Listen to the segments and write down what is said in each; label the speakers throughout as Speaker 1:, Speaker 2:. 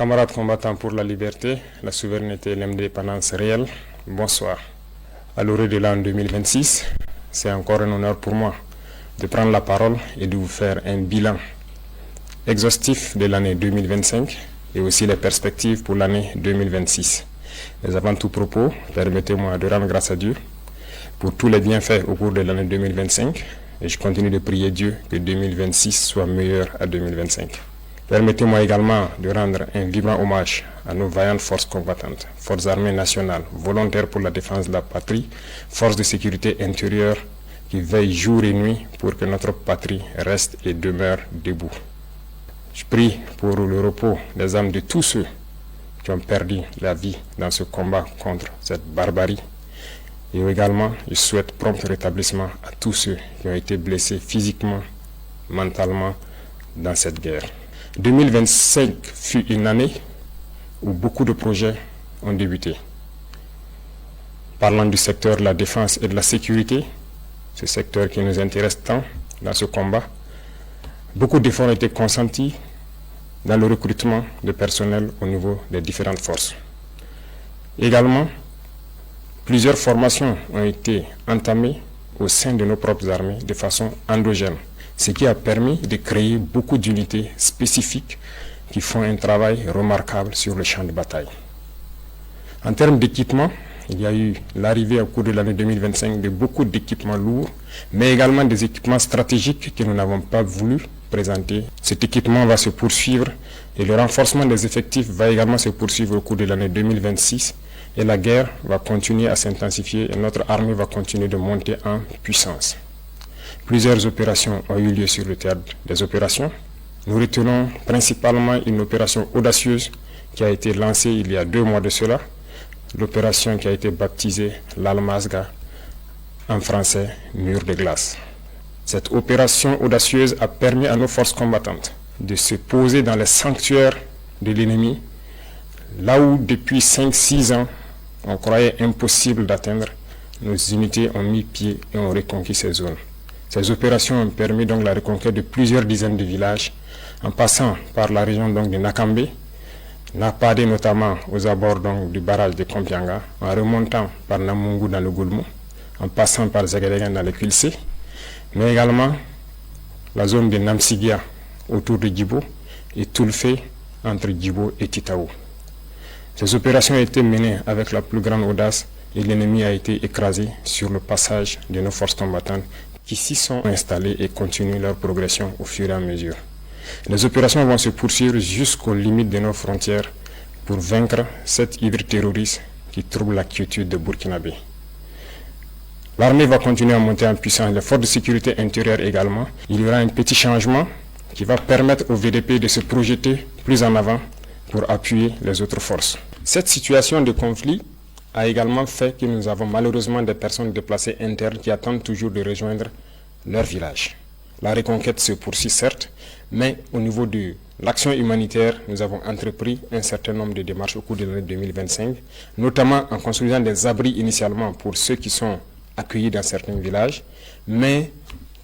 Speaker 1: Camarades combattants pour la liberté, la souveraineté et l'indépendance réelle, bonsoir. À l'orée de l'an 2026, c'est encore un honneur pour moi de prendre la parole et de vous faire un bilan exhaustif de l'année 2025 et aussi les perspectives pour l'année 2026. Mais avant tout propos, permettez-moi de rendre grâce à Dieu pour tous les bienfaits au cours de l'année 2025 et je continue de prier Dieu que 2026 soit meilleur à 2025. Permettez-moi également de rendre un vibrant hommage à nos vaillantes forces combattantes, forces armées nationales, volontaires pour la défense de la patrie, forces de sécurité intérieure qui veillent jour et nuit pour que notre patrie reste et demeure debout. Je prie pour le repos des âmes de tous ceux qui ont perdu la vie dans ce combat contre cette barbarie. Et également, je souhaite prompt rétablissement à tous ceux qui ont été blessés physiquement, mentalement dans cette guerre. 2025 fut une année où beaucoup de projets ont débuté. Parlant du secteur de la défense et de la sécurité, ce secteur qui nous intéresse tant dans ce combat, beaucoup d'efforts ont été consentis dans le recrutement de personnel au niveau des différentes forces. Également, plusieurs formations ont été entamées au sein de nos propres armées de façon endogène, ce qui a permis de créer beaucoup d'unités spécifiques qui font un travail remarquable sur le champ de bataille. En termes d'équipement, il y a eu l'arrivée au cours de l'année 2025 de beaucoup d'équipements lourds, mais également des équipements stratégiques que nous n'avons pas voulu présenter. Cet équipement va se poursuivre et le renforcement des effectifs va également se poursuivre au cours de l'année 2026 et la guerre va continuer à s'intensifier et notre armée va continuer de monter en puissance. Plusieurs opérations ont eu lieu sur le théâtre des opérations. Nous retenons principalement une opération audacieuse qui a été lancée il y a 2 mois de cela, l'opération qui a été baptisée l'Almazga, en français mur de glace. Cette opération audacieuse a permis à nos forces combattantes de se poser dans les sanctuaires de l'ennemi, là où depuis 5-6 ans on croyait impossible d'atteindre, nos unités ont mis pied et ont reconquis ces zones. Ces opérations ont permis donc la reconquête de plusieurs dizaines de villages, en passant par la région donc de Nakambe, Napade notamment aux abords donc du barrage de Kompianga, en remontant par Namungu dans le Goulmou, en passant par Zagadegan dans le Kulse, mais également la zone de Namsigia autour de Djibo et Toulfe entre Djibo et Titaou. Ces opérations ont été menées avec la plus grande audace et l'ennemi a été écrasé sur le passage de nos forces combattantes qui s'y sont installées et continuent leur progression au fur et à mesure. Les opérations vont se poursuivre jusqu'aux limites de nos frontières pour vaincre cette hydre terroriste qui trouble la quiétude de Burkinabé. L'armée va continuer à monter en puissance, les forces de sécurité intérieure également. Il y aura un petit changement qui va permettre au VDP de se projeter plus en avant pour appuyer les autres forces. Cette situation de conflit a également fait que nous avons malheureusement des personnes déplacées internes qui attendent toujours de rejoindre leur village. La reconquête se poursuit certes, mais au niveau de l'action humanitaire, nous avons entrepris un certain nombre de démarches au cours de l'année 2025, notamment en construisant des abris initialement pour ceux qui sont accueillis dans certains villages, mais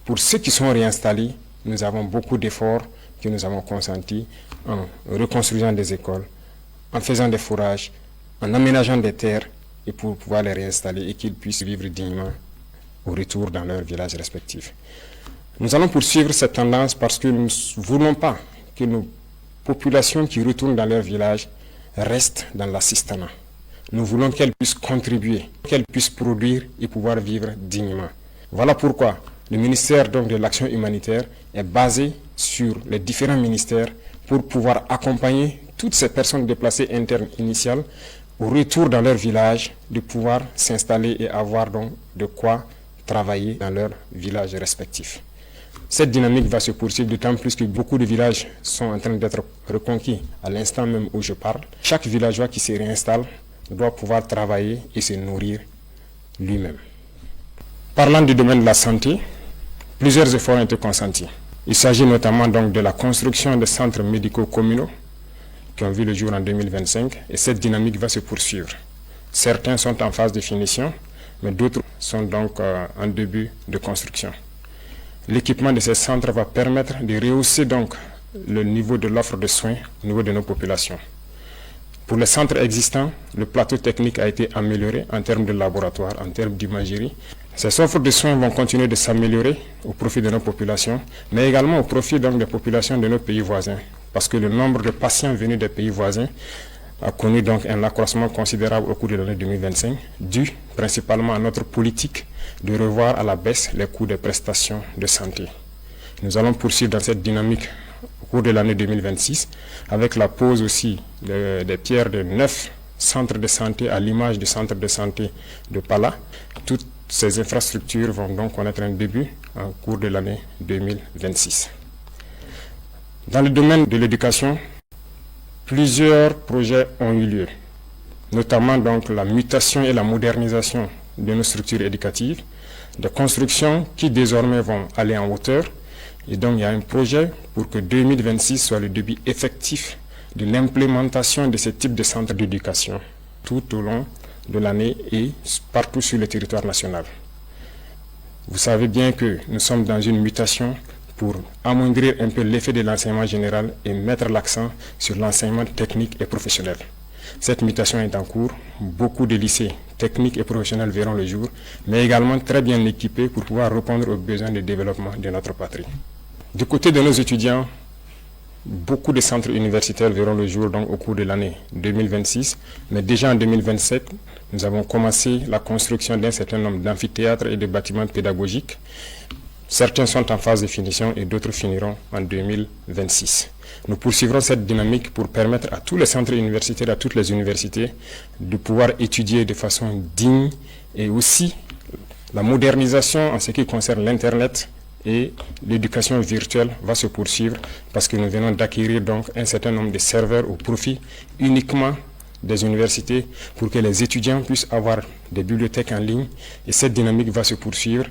Speaker 1: pour ceux qui sont réinstallés, nous avons beaucoup d'efforts que nous avons consentis en reconstruisant des écoles, en faisant des fourrages, en aménageant des terres et pour pouvoir les réinstaller et qu'ils puissent vivre dignement au retour dans leurs villages respectifs. Nous allons poursuivre cette tendance parce que nous ne voulons pas que nos populations qui retournent dans leur village restent dans l'assistanat. Nous voulons qu'elles puissent contribuer, qu'elles puissent produire et pouvoir vivre dignement. Voilà pourquoi le ministère donc, de l'Action humanitaire est basé sur les différents ministères pour pouvoir accompagner toutes ces personnes déplacées internes initiales au retour dans leur village, de pouvoir s'installer et avoir donc de quoi travailler dans leur village respectif. Cette dynamique va se poursuivre d'autant plus que beaucoup de villages sont en train d'être reconquis à l'instant même où je parle. Chaque villageois qui se réinstalle doit pouvoir travailler et se nourrir lui-même. Parlant du domaine de la santé, plusieurs efforts ont été consentis. Il s'agit notamment donc de la construction de centres médicaux communaux qui ont vu le jour en 2025 et cette dynamique va se poursuivre. Certains sont en phase de finition, mais d'autres sont donc en début de construction. L'équipement de ces centres va permettre de rehausser donc le niveau de l'offre de soins au niveau de nos populations. Pour les centres existants, le plateau technique a été amélioré en termes de laboratoire, en termes d'imagerie. Ces offres de soins vont continuer de s'améliorer au profit de nos populations, mais également au profit donc des populations de nos pays voisins, parce que le nombre de patients venus des pays voisins a connu donc un accroissement considérable au cours de l'année 2025, dû principalement à notre politique de revoir à la baisse les coûts des prestations de santé. Nous allons poursuivre dans cette dynamique au cours de l'année 2026, avec la pose aussi des pierres de 9 centres de santé à l'image du centre de santé de Pala. Toutes ces infrastructures vont donc connaître un début au cours de l'année 2026. Dans le domaine de l'éducation, plusieurs projets ont eu lieu, notamment donc la mutation et la modernisation de nos structures éducatives, des constructions qui désormais vont aller en hauteur. Et donc il y a un projet pour que 2026 soit le début effectif de l'implémentation de ce type de centres d'éducation tout au long de l'année et partout sur le territoire national. Vous savez bien que nous sommes dans une mutation pour amoindrir un peu l'effet de l'enseignement général et mettre l'accent sur l'enseignement technique et professionnel. Cette mutation est en cours. Beaucoup de lycées techniques et professionnels verront le jour, mais également très bien équipés pour pouvoir répondre aux besoins de développement de notre patrie. Du côté de nos étudiants, beaucoup de centres universitaires verront le jour donc, au cours de l'année 2026, mais déjà en 2027, nous avons commencé la construction d'un certain nombre d'amphithéâtres et de bâtiments pédagogiques. Certains sont en phase de finition et d'autres finiront en 2026. Nous poursuivrons cette dynamique pour permettre à tous les centres universitaires, à toutes les universités, de pouvoir étudier de façon digne et aussi la modernisation en ce qui concerne l'Internet et l'éducation virtuelle va se poursuivre parce que nous venons d'acquérir donc un certain nombre de serveurs au profit uniquement des universités pour que les étudiants puissent avoir des bibliothèques en ligne et cette dynamique va se poursuivre.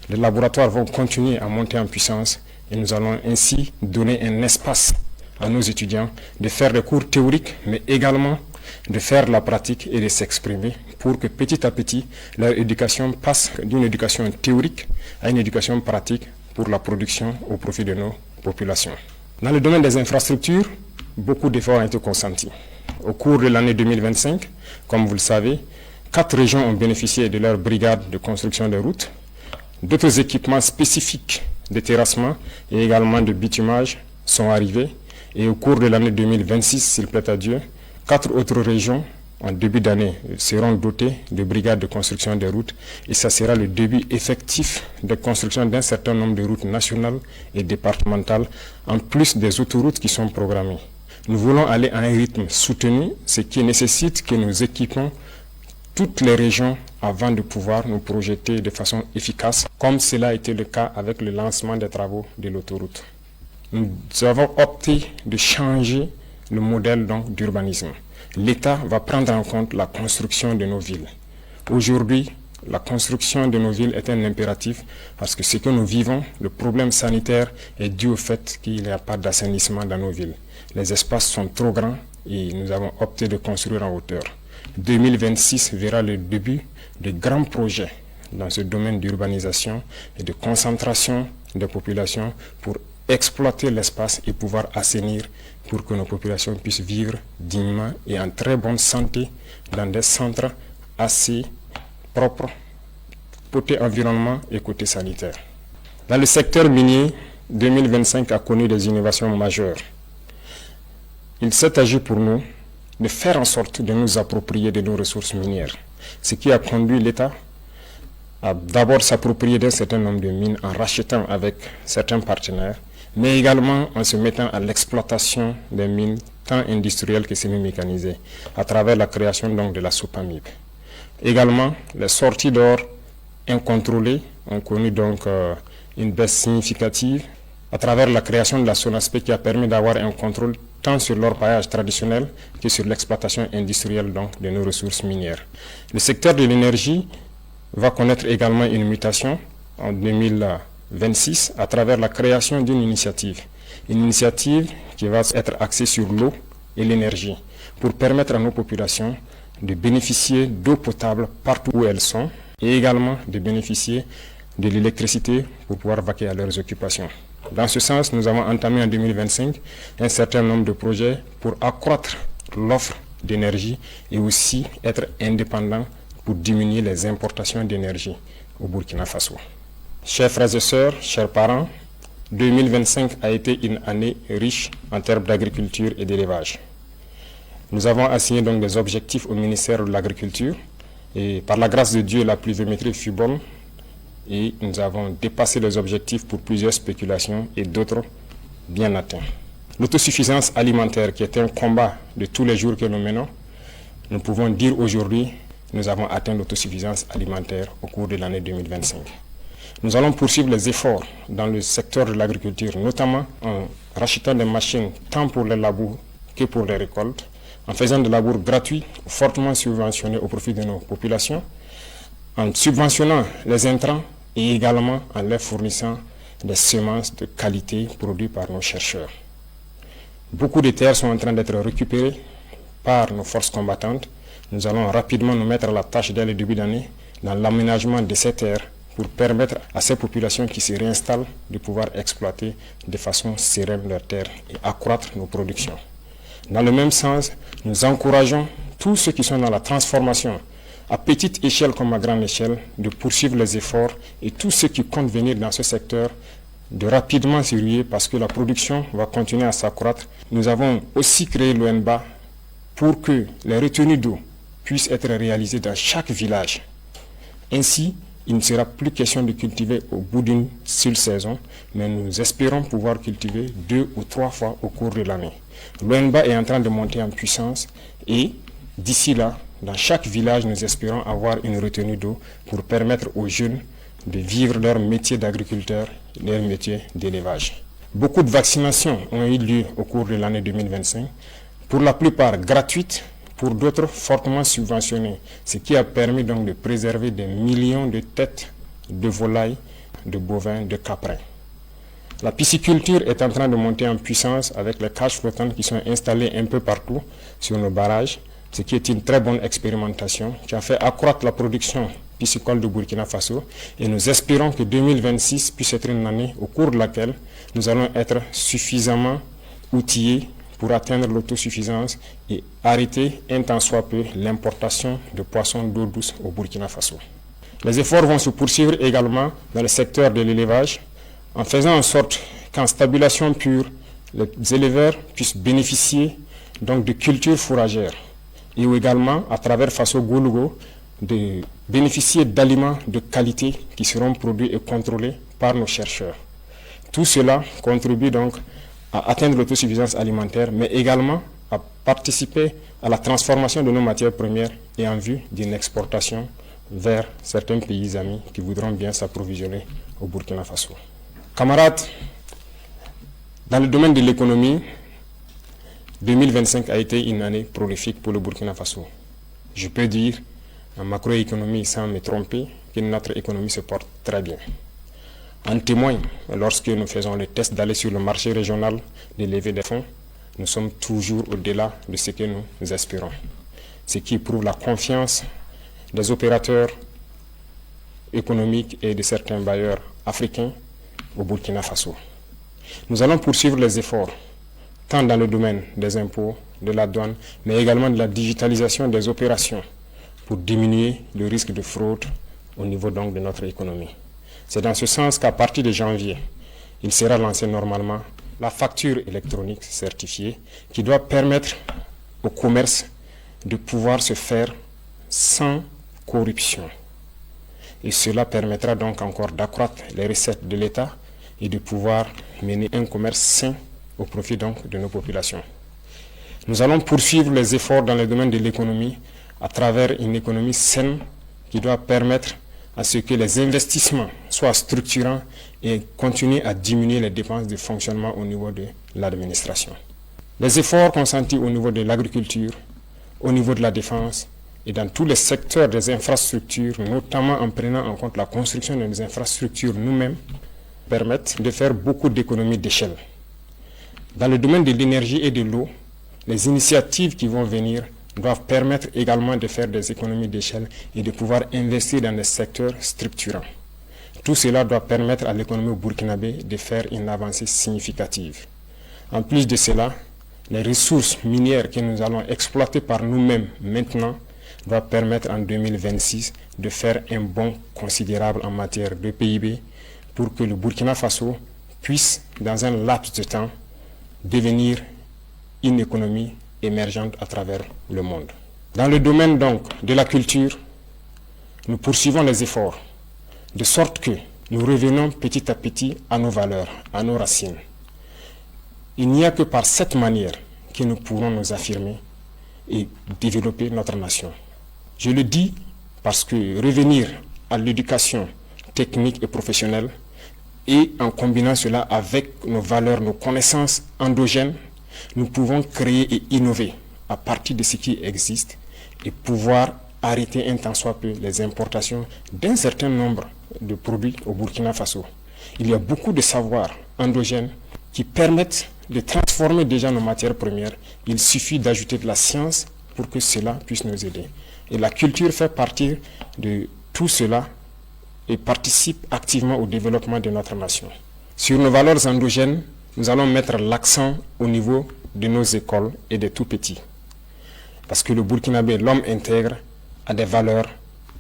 Speaker 1: Les laboratoires vont continuer à monter en puissance et nous allons ainsi donner un espace à nos étudiants de faire des cours théoriques mais également de faire la pratique et de s'exprimer pour que petit à petit leur éducation passe d'une éducation théorique à une éducation pratique pour la production au profit de nos populations. Dans le domaine des infrastructures, beaucoup d'efforts ont été consentis. Au cours de l'année 2025, comme vous le savez, 4 régions ont bénéficié de leur brigade de construction de routes. D'autres équipements spécifiques de terrassement et également de bitumage sont arrivés. Et au cours de l'année 2026, s'il plaît à Dieu, 4 autres régions en début d'année seront dotées de brigades de construction des routes et ça sera le début effectif de construction d'un certain nombre de routes nationales et départementales en plus des autoroutes qui sont programmées. Nous voulons aller à un rythme soutenu, ce qui nécessite que nous équipons toutes les régions avant de pouvoir nous projeter de façon efficace, comme cela a été le cas avec le lancement des travaux de l'autoroute. Nous avons opté de changer le modèle donc d'urbanisme. L'État va prendre en compte la construction de nos villes. Aujourd'hui, la construction de nos villes est un impératif parce que ce que nous vivons, le problème sanitaire est dû au fait qu'il n'y a pas d'assainissement dans nos villes. Les espaces sont trop grands et nous avons opté de construire en hauteur. 2026 verra le début de grands projets dans ce domaine d'urbanisation et de concentration des populations pour exploiter l'espace et pouvoir assainir pour que nos populations puissent vivre dignement et en très bonne santé dans des centres assez propres, côté environnement et côté sanitaire. Dans le secteur minier, 2025 a connu des innovations majeures. Il s'est agi pour nous de faire en sorte de nous approprier de nos ressources minières, ce qui a conduit l'État à d'abord s'approprier d'un certain nombre de mines en rachetant avec certains partenaires, mais également en se mettant à l'exploitation des mines tant industrielles que semi-mécanisées, à travers la création donc de la SOPAMIB. Également, les sorties d'or incontrôlées ont connu donc une baisse significative à travers la création de la SONASPE qui a permis d'avoir un contrôle tant sur l'orpaillage traditionnel que sur l'exploitation industrielle donc, de nos ressources minières. Le secteur de l'énergie va connaître également une mutation en 2026 à travers la création d'une initiative. Une initiative qui va être axée sur l'eau et l'énergie pour permettre à nos populations de bénéficier d'eau potable partout où elles sont et également de bénéficier de l'électricité pour pouvoir vaquer à leurs occupations. Dans ce sens, nous avons entamé en 2025 un certain nombre de projets pour accroître l'offre d'énergie et aussi être indépendant pour diminuer les importations d'énergie au Burkina Faso. Chers frères et sœurs, chers parents, 2025 a été une année riche en termes d'agriculture et d'élevage. Nous avons assigné donc des objectifs au ministère de l'Agriculture et par la grâce de Dieu, la pluviométrie fut bonne et nous avons dépassé les objectifs pour plusieurs spéculations et d'autres bien atteints. L'autosuffisance alimentaire, qui est un combat de tous les jours que nous menons, nous pouvons dire aujourd'hui que nous avons atteint l'autosuffisance alimentaire au cours de l'année 2025. Nous allons poursuivre les efforts dans le secteur de l'agriculture, notamment en rachetant des machines tant pour les labours que pour les récoltes, en faisant des labours gratuits, fortement subventionnés au profit de nos populations, en subventionnant les intrants et également en leur fournissant des semences de qualité produites par nos chercheurs. Beaucoup de terres sont en train d'être récupérées par nos forces combattantes. Nous allons rapidement nous mettre à la tâche dès le début d'année dans l'aménagement de ces terres pour permettre à ces populations qui se réinstallent de pouvoir exploiter de façon sereine leurs terres et accroître nos productions. Dans le même sens, nous encourageons tous ceux qui sont dans la transformation, à petite échelle comme à grande échelle, de poursuivre les efforts et tous ceux qui comptent venir dans ce secteur de rapidement s'y ruer parce que la production va continuer à s'accroître. Nous avons aussi créé l'ONBA pour que les retenues d'eau puissent être réalisées dans chaque village. Ainsi, il ne sera plus question de cultiver au bout d'une seule saison, mais nous espérons pouvoir cultiver 2 ou 3 fois au cours de l'année. L'ONBA est en train de monter en puissance et d'ici là, dans chaque village, nous espérons avoir une retenue d'eau pour permettre aux jeunes de vivre leur métier d'agriculteur, leur métier d'élevage. Beaucoup de vaccinations ont eu lieu au cours de l'année 2025, pour la plupart gratuites, pour d'autres fortement subventionnées, ce qui a permis donc de préserver des millions de têtes de volailles, de bovins, de caprins. La pisciculture est en train de monter en puissance avec les cages flottantes qui sont installées un peu partout sur nos barrages, ce qui est une très bonne expérimentation qui a fait accroître la production piscicole de Burkina Faso et nous espérons que 2026 puisse être une année au cours de laquelle nous allons être suffisamment outillés pour atteindre l'autosuffisance et arrêter un tant soit peu l'importation de poissons d'eau douce au Burkina Faso. Les efforts vont se poursuivre également dans le secteur de l'élevage en faisant en sorte qu'en stabulation pure, les éleveurs puissent bénéficier donc de cultures fourragères et également à travers Faso Goulougo de bénéficier d'aliments de qualité qui seront produits et contrôlés par nos chercheurs. Tout cela contribue donc à atteindre l'autosuffisance alimentaire, mais également à participer à la transformation de nos matières premières et en vue d'une exportation vers certains pays amis qui voudront bien s'approvisionner au Burkina Faso. Camarades, dans le domaine de l'économie, 2025 a été une année prolifique pour le Burkina Faso. Je peux dire, en macroéconomie, sans me tromper, que notre économie se porte très bien. En témoigne, lorsque nous faisons le test d'aller sur le marché régional de lever des fonds, nous sommes toujours au-delà de ce que nous espérons. Ce qui prouve la confiance des opérateurs économiques et de certains bailleurs africains au Burkina Faso. Nous allons poursuivre les efforts, tant dans le domaine des impôts, de la douane, mais également de la digitalisation des opérations pour diminuer le risque de fraude au niveau donc de notre économie. C'est dans ce sens qu'à partir de janvier, il sera lancé normalement la facture électronique certifiée qui doit permettre au commerce de pouvoir se faire sans corruption. Et cela permettra donc encore d'accroître les recettes de l'État et de pouvoir mener un commerce sain au profit donc de nos populations. Nous allons poursuivre les efforts dans le domaine de l'économie à travers une économie saine qui doit permettre à ce que les investissements soient structurants et continuent à diminuer les dépenses de fonctionnement au niveau de l'administration. Les efforts consentis au niveau de l'agriculture, au niveau de la défense et dans tous les secteurs des infrastructures, notamment en prenant en compte la construction des infrastructures nous-mêmes, permettent de faire beaucoup d'économies d'échelle. Dans le domaine de l'énergie et de l'eau, les initiatives qui vont venir doivent permettre également de faire des économies d'échelle et de pouvoir investir dans des secteurs structurants. Tout cela doit permettre à l'économie burkinabé de faire une avancée significative. En plus de cela, les ressources minières que nous allons exploiter par nous-mêmes maintenant va permettre en 2026 de faire un bond considérable en matière de PIB pour que le Burkina Faso puisse, dans un laps de temps, devenir une économie émergente à travers le monde. Dans le domaine donc de la culture, nous poursuivons les efforts, de sorte que nous revenons petit à petit à nos valeurs, à nos racines. Il n'y a que par cette manière que nous pourrons nous affirmer et développer notre nation. Je le dis parce que revenir à l'éducation technique et professionnelle et en combinant cela avec nos valeurs, nos connaissances endogènes, nous pouvons créer et innover à partir de ce qui existe et pouvoir arrêter un tant soit peu les importations d'un certain nombre de produits au Burkina Faso. Il y a beaucoup de savoirs endogènes qui permettent de transformer déjà nos matières premières. Il suffit d'ajouter de la science pour que cela puisse nous aider. Et la culture fait partie de tout cela et participe activement au développement de notre nation. Sur nos valeurs endogènes, nous allons mettre l'accent au niveau de nos écoles et des tout-petits. Parce que le Burkinabé, l'homme intègre, a des valeurs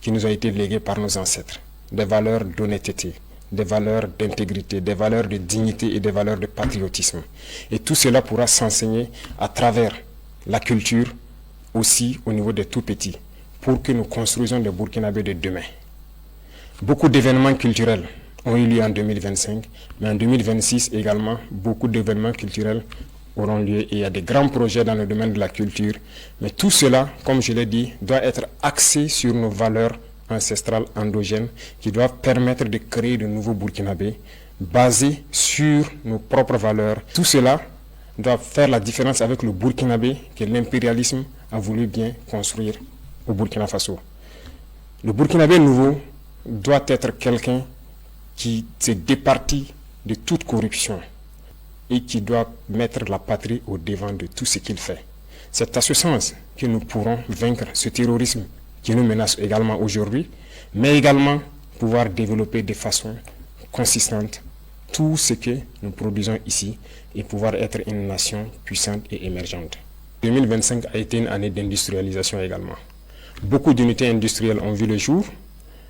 Speaker 1: qui nous ont été léguées par nos ancêtres. Des valeurs d'honnêteté, des valeurs d'intégrité, des valeurs de dignité et des valeurs de patriotisme. Et tout cela pourra s'enseigner à travers la culture, aussi au niveau des tout-petits, pour que nous construisions des Burkinabés de demain. Beaucoup d'événements culturels ont eu lieu en 2025, mais en 2026 également, beaucoup d'événements culturels auront lieu et il y a des grands projets dans le domaine de la culture. Mais tout cela, comme je l'ai dit, doit être axé sur nos valeurs ancestrales endogènes qui doivent permettre de créer de nouveaux Burkinabés basés sur nos propres valeurs. Tout cela doit faire la différence avec le Burkinabé que l'impérialisme a voulu bien construire au Burkina Faso. Le Burkinabé nouveau doit être quelqu'un qui se départit de toute corruption et qui doit mettre la patrie au devant de tout ce qu'il fait. C'est à ce sens que nous pourrons vaincre ce terrorisme qui nous menace également aujourd'hui, mais également pouvoir développer de façon consistante tout ce que nous produisons ici et pouvoir être une nation puissante et émergente. 2025 a été une année d'industrialisation également. Beaucoup d'unités industrielles ont vu le jour,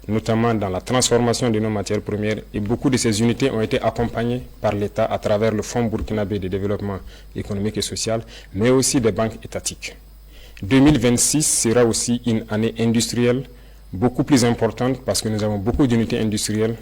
Speaker 1: notamment dans la transformation de nos matières premières, et beaucoup de ces unités ont été accompagnées par l'État à travers le Fonds burkinabé de développement économique et social, mais aussi des banques étatiques. 2026 sera aussi une année industrielle beaucoup plus importante parce que nous avons beaucoup d'unités industrielles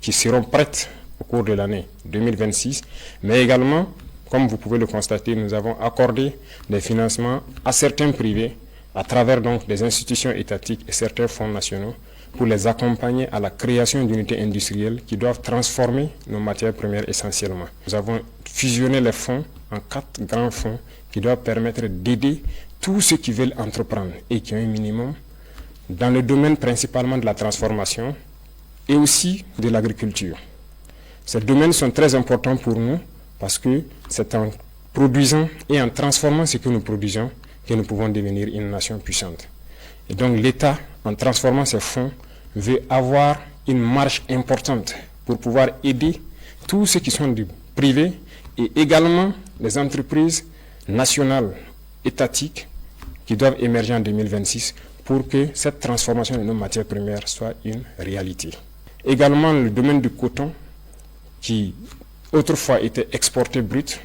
Speaker 1: qui seront prêtes au cours de l'année 2026, mais également, comme vous pouvez le constater, nous avons accordé des financements à certains privés à travers donc des institutions étatiques et certains fonds nationaux pour les accompagner à la création d'unités industrielles qui doivent transformer nos matières premières essentiellement. Nous avons fusionné les fonds en 4 grands fonds qui doivent permettre d'aider tous ceux qui veulent entreprendre et qui ont un minimum dans le domaine principalement de la transformation et aussi de l'agriculture. Ces domaines sont très importants pour nous parce que c'est en produisant et en transformant ce que nous produisons que nous pouvons devenir une nation puissante. Et donc l'État, en transformant ces fonds, veut avoir une marge importante pour pouvoir aider tous ceux qui sont du privé et également les entreprises nationales, étatiques, qui doivent émerger en 2026 pour que cette transformation de nos matières premières soit une réalité. Également le domaine du coton, qui autrefois était exporté brut,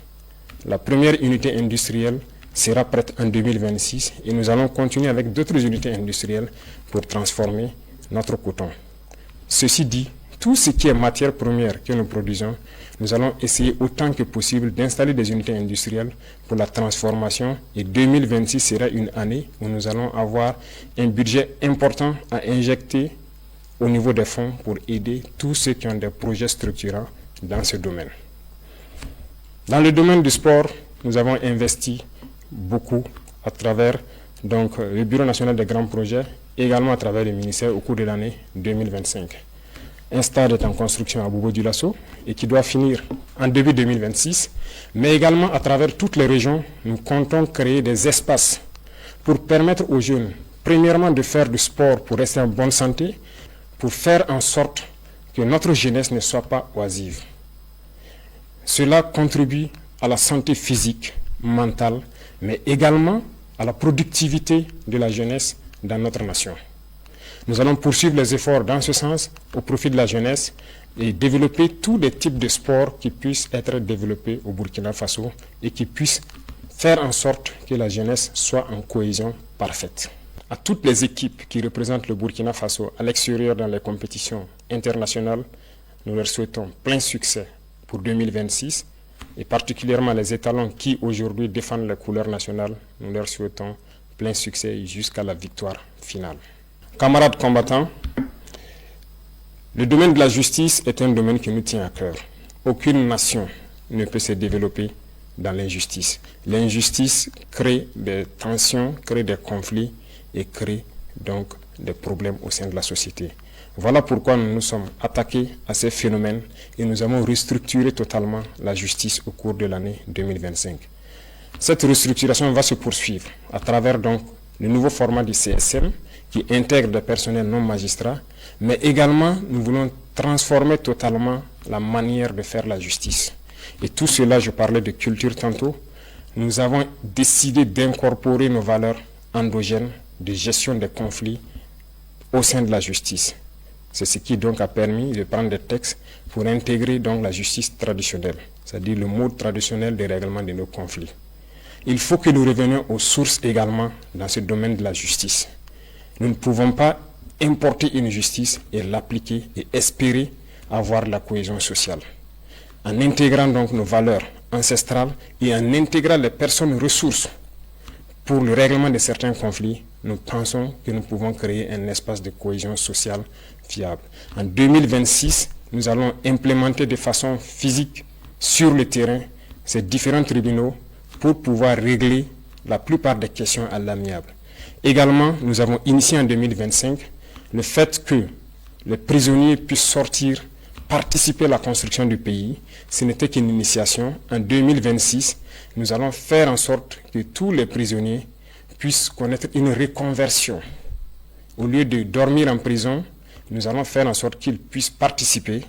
Speaker 1: la première unité industrielle sera prête en 2026 et nous allons continuer avec d'autres unités industrielles pour transformer notre coton. Ceci dit, tout ce qui est matière première que nous produisons, nous allons essayer autant que possible d'installer des unités industrielles pour la transformation et 2026 sera une année où nous allons avoir un budget important à injecter au niveau des fonds pour aider tous ceux qui ont des projets structurants dans ce domaine. Dans le domaine du sport, nous avons investi beaucoup à travers donc, le Bureau national des grands projets, également à travers le ministère au cours de l'année 2025. Un stade est en construction à Bobo-Dioulasso et qui doit finir en début 2026, mais également à travers toutes les régions, nous comptons créer des espaces pour permettre aux jeunes, premièrement de faire du sport pour rester en bonne santé, pour faire en sorte que notre jeunesse ne soit pas oisive. Cela contribue à la santé physique, mentale, mais également à la productivité de la jeunesse dans notre nation. Nous allons poursuivre les efforts dans ce sens au profit de la jeunesse et développer tous les types de sports qui puissent être développés au Burkina Faso et qui puissent faire en sorte que la jeunesse soit en cohésion parfaite. À toutes les équipes qui représentent le Burkina Faso à l'extérieur dans les compétitions internationales, nous leur souhaitons plein succès pour 2026 et particulièrement les étalons qui aujourd'hui défendent les couleurs nationales, nous leur souhaitons plein succès jusqu'à la victoire finale. Camarades combattants, le domaine de la justice est un domaine qui nous tient à cœur. Aucune nation ne peut se développer dans l'injustice. L'injustice crée des tensions, crée des conflits et crée donc des problèmes au sein de la société. Voilà pourquoi nous nous sommes attaqués à ces phénomènes et nous avons restructuré totalement la justice au cours de l'année 2025. Cette restructuration va se poursuivre à travers donc le nouveau format du CSM qui intègre des personnels non magistrats, mais également nous voulons transformer totalement la manière de faire la justice. Et tout cela, je parlais de culture tantôt, nous avons décidé d'incorporer nos valeurs endogènes de gestion des conflits au sein de la justice. C'est ce qui donc a permis de prendre des textes pour intégrer donc la justice traditionnelle, c'est-à-dire le mode traditionnel de règlement de nos conflits. Il faut que nous revenions aux sources également dans ce domaine de la justice. Nous ne pouvons pas importer une justice et l'appliquer et espérer avoir la cohésion sociale. En intégrant donc nos valeurs ancestrales et en intégrant les personnes ressources pour le règlement de certains conflits, nous pensons que nous pouvons créer un espace de cohésion sociale fiable. En 2026, nous allons implémenter de façon physique sur le terrain ces différents tribunaux pour pouvoir régler la plupart des questions à l'amiable. Également, nous avons initié en 2025 le fait que les prisonniers puissent sortir, participer à la construction du pays. Ce n'était qu'une initiation. En 2026, nous allons faire en sorte que tous les prisonniers puissent connaître une reconversion. Au lieu de dormir en prison, nous allons faire en sorte qu'ils puissent participer,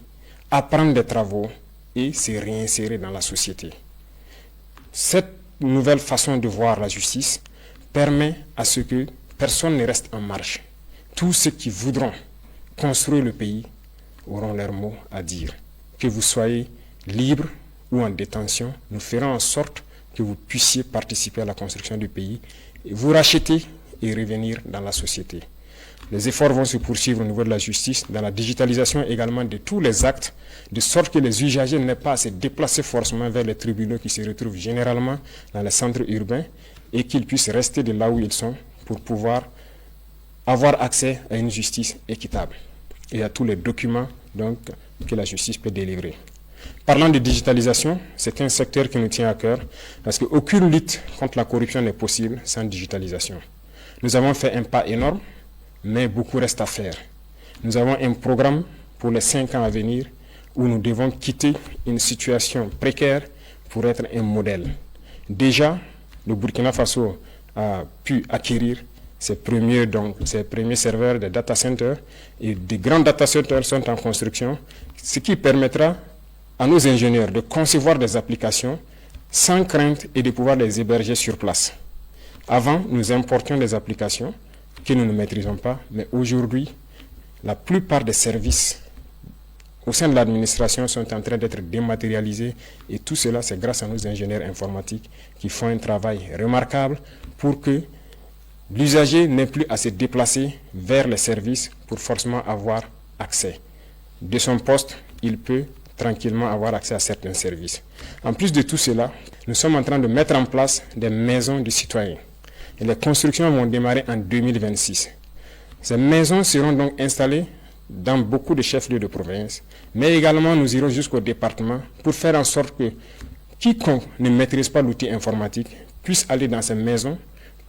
Speaker 1: apprendre des travaux et se réinsérer dans la société. Cette nouvelle façon de voir la justice permet à ce que personne ne reste en marge. Tous ceux qui voudront construire le pays auront leur mot à dire. Que vous soyez libre ou en détention, nous ferons en sorte que vous puissiez participer à la construction du pays, et vous racheter et revenir dans la société. Les efforts vont se poursuivre au niveau de la justice, dans la digitalisation également de tous les actes, de sorte que les usagers n'aient pas à se déplacer forcément vers les tribunaux qui se retrouvent généralement dans les centres urbains et qu'ils puissent rester de là où ils sont pour pouvoir avoir accès à une justice équitable et à tous les documents donc, que la justice peut délivrer. Parlant de digitalisation, c'est un secteur qui nous tient à cœur parce qu'aucune lutte contre la corruption n'est possible sans digitalisation. Nous avons fait un pas énorme, mais beaucoup reste à faire. Nous avons un programme pour les 5 ans à venir où nous devons quitter une situation précaire pour être un modèle. Déjà, le Burkina Faso a pu acquérir ses premiers serveurs de data centers et des grands data centers sont en construction, ce qui permettra à nos ingénieurs de concevoir des applications sans crainte et de pouvoir les héberger sur place. Avant, nous importions des applications que nous ne maîtrisons pas, mais aujourd'hui, la plupart des services au sein de l'administration sont en train d'être dématérialisés et tout cela, c'est grâce à nos ingénieurs informatiques qui font un travail remarquable pour que l'usager n'ait plus à se déplacer vers les services pour forcément avoir accès. De son poste, il peut tranquillement avoir accès à certains services. En plus de tout cela, nous sommes en train de mettre en place des maisons de citoyens. Et les constructions vont démarrer en 2026. Ces maisons seront donc installées dans beaucoup de chefs-lieux de province, mais également nous irons jusqu'au département pour faire en sorte que quiconque ne maîtrise pas l'outil informatique puisse aller dans ces maisons,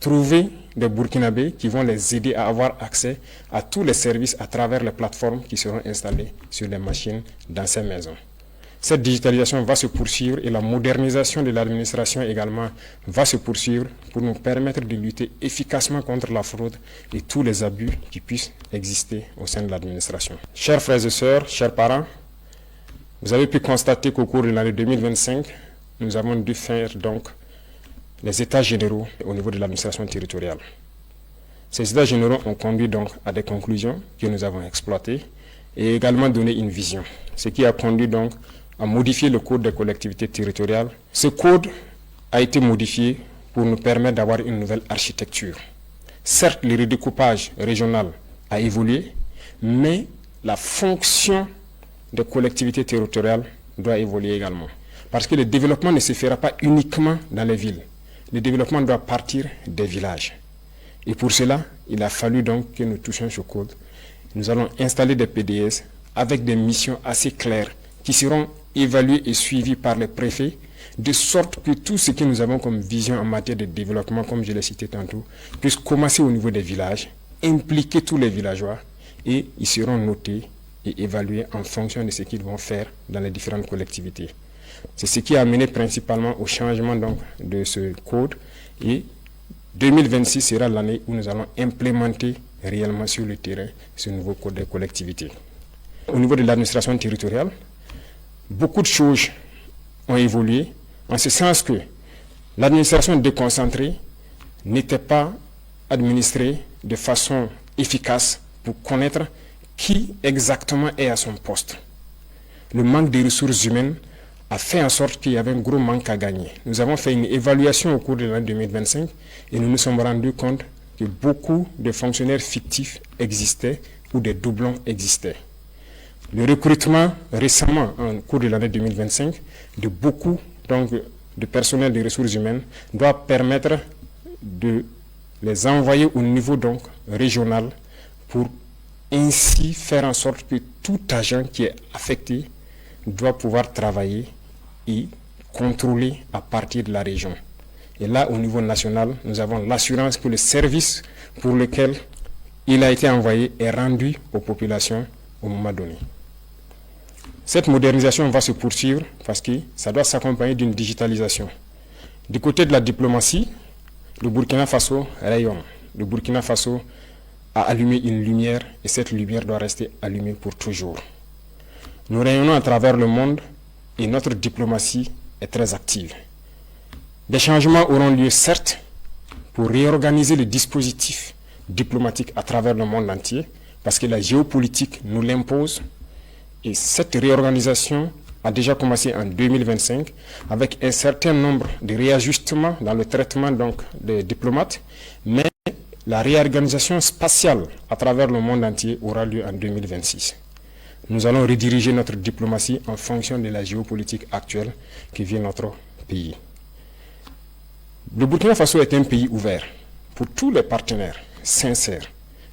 Speaker 1: trouver des Burkinabés qui vont les aider à avoir accès à tous les services à travers les plateformes qui seront installées sur les machines dans ces maisons. Cette digitalisation va se poursuivre et la modernisation de l'administration également va se poursuivre pour nous permettre de lutter efficacement contre la fraude et tous les abus qui puissent exister au sein de l'administration. Chers frères et sœurs, chers parents, vous avez pu constater qu'au cours de l'année 2025, nous avons dû faire donc les états généraux au niveau de l'administration territoriale. Ces états généraux ont conduit donc à des conclusions que nous avons exploitées et également donné une vision, ce qui a conduit donc à modifier le code des collectivités territoriales. Ce code a été modifié pour nous permettre d'avoir une nouvelle architecture. Certes, le redécoupage régional a évolué, mais la fonction des collectivités territoriales doit évoluer également. Parce que le développement ne se fera pas uniquement dans les villes. Le développement doit partir des villages. Et pour cela, il a fallu donc que nous touchions ce code. Nous allons installer des PDS avec des missions assez claires qui seront évaluées et suivies par les préfets, de sorte que tout ce que nous avons comme vision en matière de développement, comme je l'ai cité tantôt, puisse commencer au niveau des villages, impliquer tous les villageois, et ils seront notés et évalués en fonction de ce qu'ils vont faire dans les différentes collectivités. C'est ce qui a amené principalement au changement donc de ce code, et 2026 sera l'année où nous allons implémenter réellement sur le terrain ce nouveau code des collectivités. Au niveau de l'administration territoriale, beaucoup de choses ont évolué, en ce sens que l'administration déconcentrée n'était pas administrée de façon efficace pour connaître qui exactement est à son poste. Le manque de ressources humaines a fait en sorte qu'il y avait un gros manque à gagner. Nous avons fait une évaluation au cours de l'année 2025 et nous nous sommes rendus compte que beaucoup de fonctionnaires fictifs existaient ou des doublons existaient. Le recrutement récemment, en cours de l'année 2025, de beaucoup donc, de personnel de ressources humaines doit permettre de les envoyer au niveau donc, régional pour ainsi faire en sorte que tout agent qui est affecté doit pouvoir travailler et contrôler à partir de la région. Et là, au niveau national, nous avons l'assurance que le service pour lequel il a été envoyé est rendu aux populations au moment donné. Cette modernisation va se poursuivre parce que ça doit s'accompagner d'une digitalisation. Du côté de la diplomatie, le Burkina Faso rayonne. Le Burkina Faso a allumé une lumière et cette lumière doit rester allumée pour toujours. Nous rayonnons à travers le monde et notre diplomatie est très active. Des changements auront lieu, certes, pour réorganiser le dispositif diplomatique à travers le monde entier, parce que la géopolitique nous l'impose. Et cette réorganisation a déjà commencé en 2025 avec un certain nombre de réajustements dans le traitement donc, des diplomates, mais la réorganisation spatiale à travers le monde entier aura lieu en 2026. Nous allons rediriger notre diplomatie en fonction de la géopolitique actuelle qui vient notre pays. Le Burkina Faso est un pays ouvert pour tous les partenaires sincères,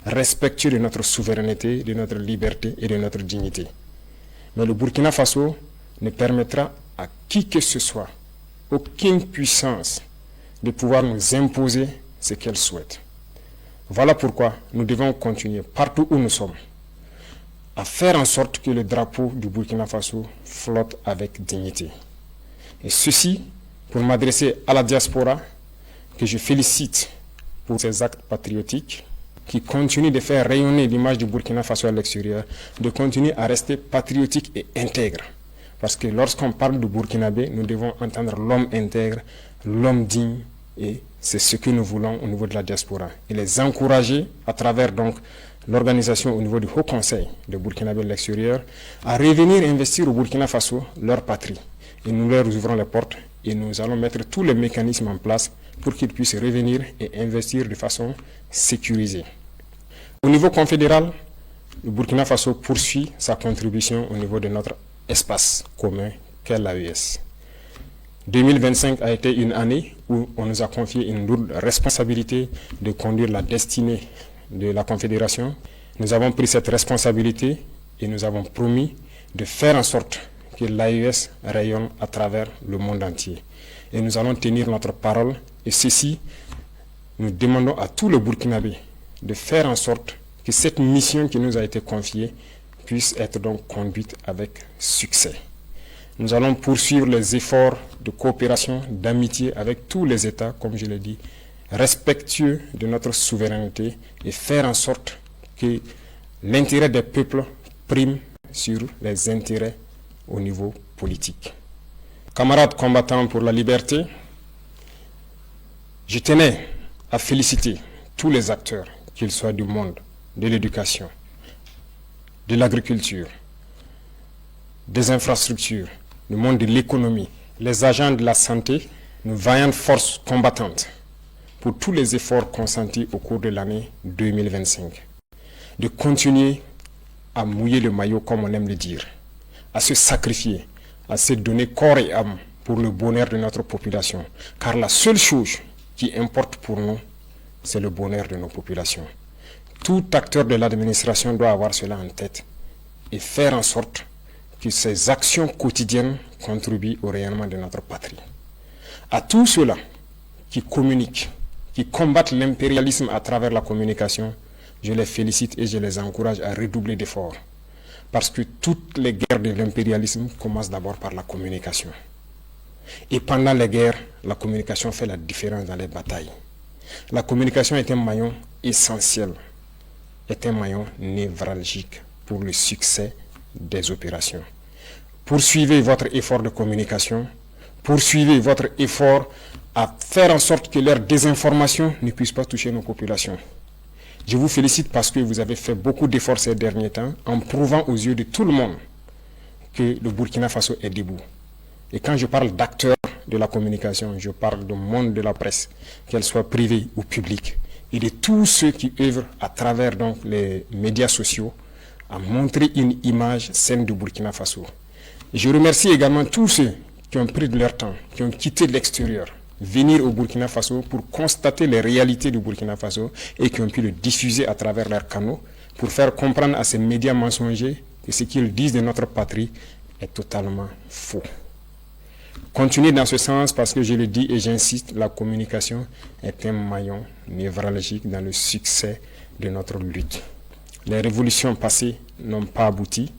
Speaker 1: respectueux de notre souveraineté, de notre liberté et de notre dignité. Mais le Burkina Faso ne permettra à qui que ce soit, aucune puissance, de pouvoir nous imposer ce qu'elle souhaite. Voilà pourquoi nous devons continuer, partout où nous sommes, à faire en sorte que le drapeau du Burkina Faso flotte avec dignité. Et ceci pour m'adresser à la diaspora, que je félicite pour ses actes patriotiques, qui continuent de faire rayonner l'image du Burkina Faso à l'extérieur, de continuer à rester patriotique et intègre. Parce que lorsqu'on parle du Burkinabé, nous devons entendre l'homme intègre, l'homme digne, et c'est ce que nous voulons au niveau de la diaspora. Et les encourager à travers donc l'organisation au niveau du Haut Conseil de Burkinabé de l'extérieur à revenir investir au Burkina Faso, leur patrie. Et nous leur ouvrons les portes et nous allons mettre tous les mécanismes en place pour qu'ils puissent revenir et investir de façon sécurisée. Au niveau confédéral, le Burkina Faso poursuit sa contribution au niveau de notre espace commun qu'est l'AES. 2025 a été une année où on nous a confié une lourde responsabilité de conduire la destinée de la Confédération. Nous avons pris cette responsabilité et nous avons promis de faire en sorte que l'AES rayonne à travers le monde entier. Et nous allons tenir notre parole. Et ceci, nous demandons à tous les Burkinabés de faire en sorte que cette mission qui nous a été confiée puisse être donc conduite avec succès. Nous allons poursuivre les efforts de coopération, d'amitié avec tous les États, comme je l'ai dit, respectueux de notre souveraineté et faire en sorte que l'intérêt des peuples prime sur les intérêts au niveau politique. Camarades combattants pour la liberté, Je tenais à féliciter tous les acteurs, qu'ils soient du monde de l'éducation, de l'agriculture, des infrastructures, du monde de l'économie, les agents de la santé, nos vaillantes forces combattantes, pour tous les efforts consentis au cours de l'année 2025. De continuer à mouiller le maillot, comme on aime le dire, à se sacrifier, à se donner corps et âme pour le bonheur de notre population. Car la seule chose qui importe pour nous, c'est le bonheur de nos populations. Tout acteur de l'administration doit avoir cela en tête et faire en sorte que ces actions quotidiennes contribuent au rayonnement de notre patrie. À tous ceux-là qui communiquent, qui combattent l'impérialisme à travers la communication, je les félicite et je les encourage à redoubler d'efforts. Parce que toutes les guerres de l'impérialisme commencent d'abord par la communication. Et pendant les guerres, la communication fait la différence dans les batailles. La communication est un maillon essentiel, est un maillon névralgique pour le succès des opérations. Poursuivez votre effort de communication, poursuivez votre effort à faire en sorte que leur désinformation ne puisse pas toucher nos populations. Je vous félicite parce que vous avez fait beaucoup d'efforts ces derniers temps en prouvant aux yeux de tout le monde que le Burkina Faso est debout. Et quand je parle d'acteurs de la communication, je parle du monde de la presse, qu'elle soit privée ou publique, et de tous ceux qui œuvrent à travers donc les médias sociaux à montrer une image saine du Burkina Faso. Et je remercie également tous ceux qui ont pris de leur temps, qui ont quitté l'extérieur, venir au Burkina Faso pour constater les réalités du Burkina Faso et qui ont pu le diffuser à travers leurs canaux pour faire comprendre à ces médias mensongers que ce qu'ils disent de notre patrie est totalement faux. Continuez dans ce sens parce que je le dis et j'insiste, la communication est un maillon névralgique dans le succès de notre lutte. Les révolutions passées n'ont pas abouti,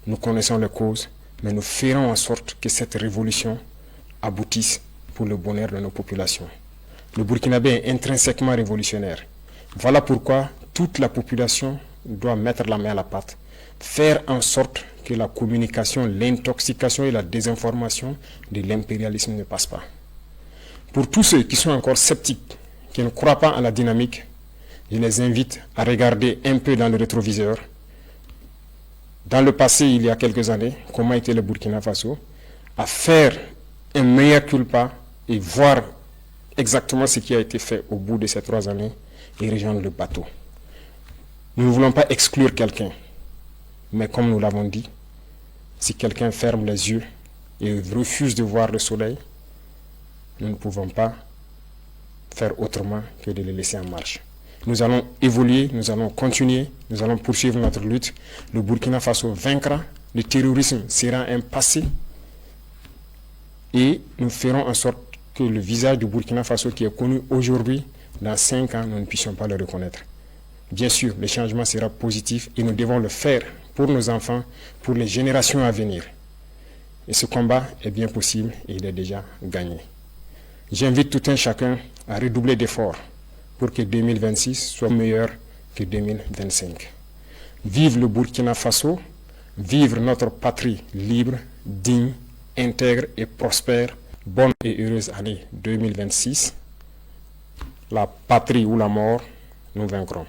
Speaker 1: nous connaissons les causes, mais nous ferons en sorte que cette révolution aboutisse pour le bonheur de nos populations. Le Burkinabé est intrinsèquement révolutionnaire. Voilà pourquoi toute la population doit mettre la main à la pâte, faire en sorte que la communication, l'intoxication et la désinformation de l'impérialisme ne passent pas. Pour tous ceux qui sont encore sceptiques, qui ne croient pas à la dynamique, je les invite à regarder un peu dans le rétroviseur. Dans le passé, il y a quelques années, comment était le Burkina Faso, à faire un mea culpa et voir exactement ce qui a été fait au bout de ces 3 années et rejoindre le bateau. Nous ne voulons pas exclure quelqu'un, mais comme nous l'avons dit, si quelqu'un ferme les yeux et refuse de voir le soleil, nous ne pouvons pas faire autrement que de le laisser en marche. Nous allons évoluer, nous allons continuer, nous allons poursuivre notre lutte. Le Burkina Faso vaincra, le terrorisme sera un passé et nous ferons en sorte que le visage du Burkina Faso qui est connu aujourd'hui, dans 5 ans, nous ne puissions pas le reconnaître. Bien sûr, le changement sera positif et nous devons le faire pour nos enfants, pour les générations à venir. Et ce combat est bien possible et il est déjà gagné. J'invite tout un chacun à redoubler d'efforts pour que 2026 soit meilleur que 2025. Vive le Burkina Faso, vive notre patrie libre, digne, intègre et prospère. Bonne et heureuse année 2026. La patrie ou la mort, nous vaincrons.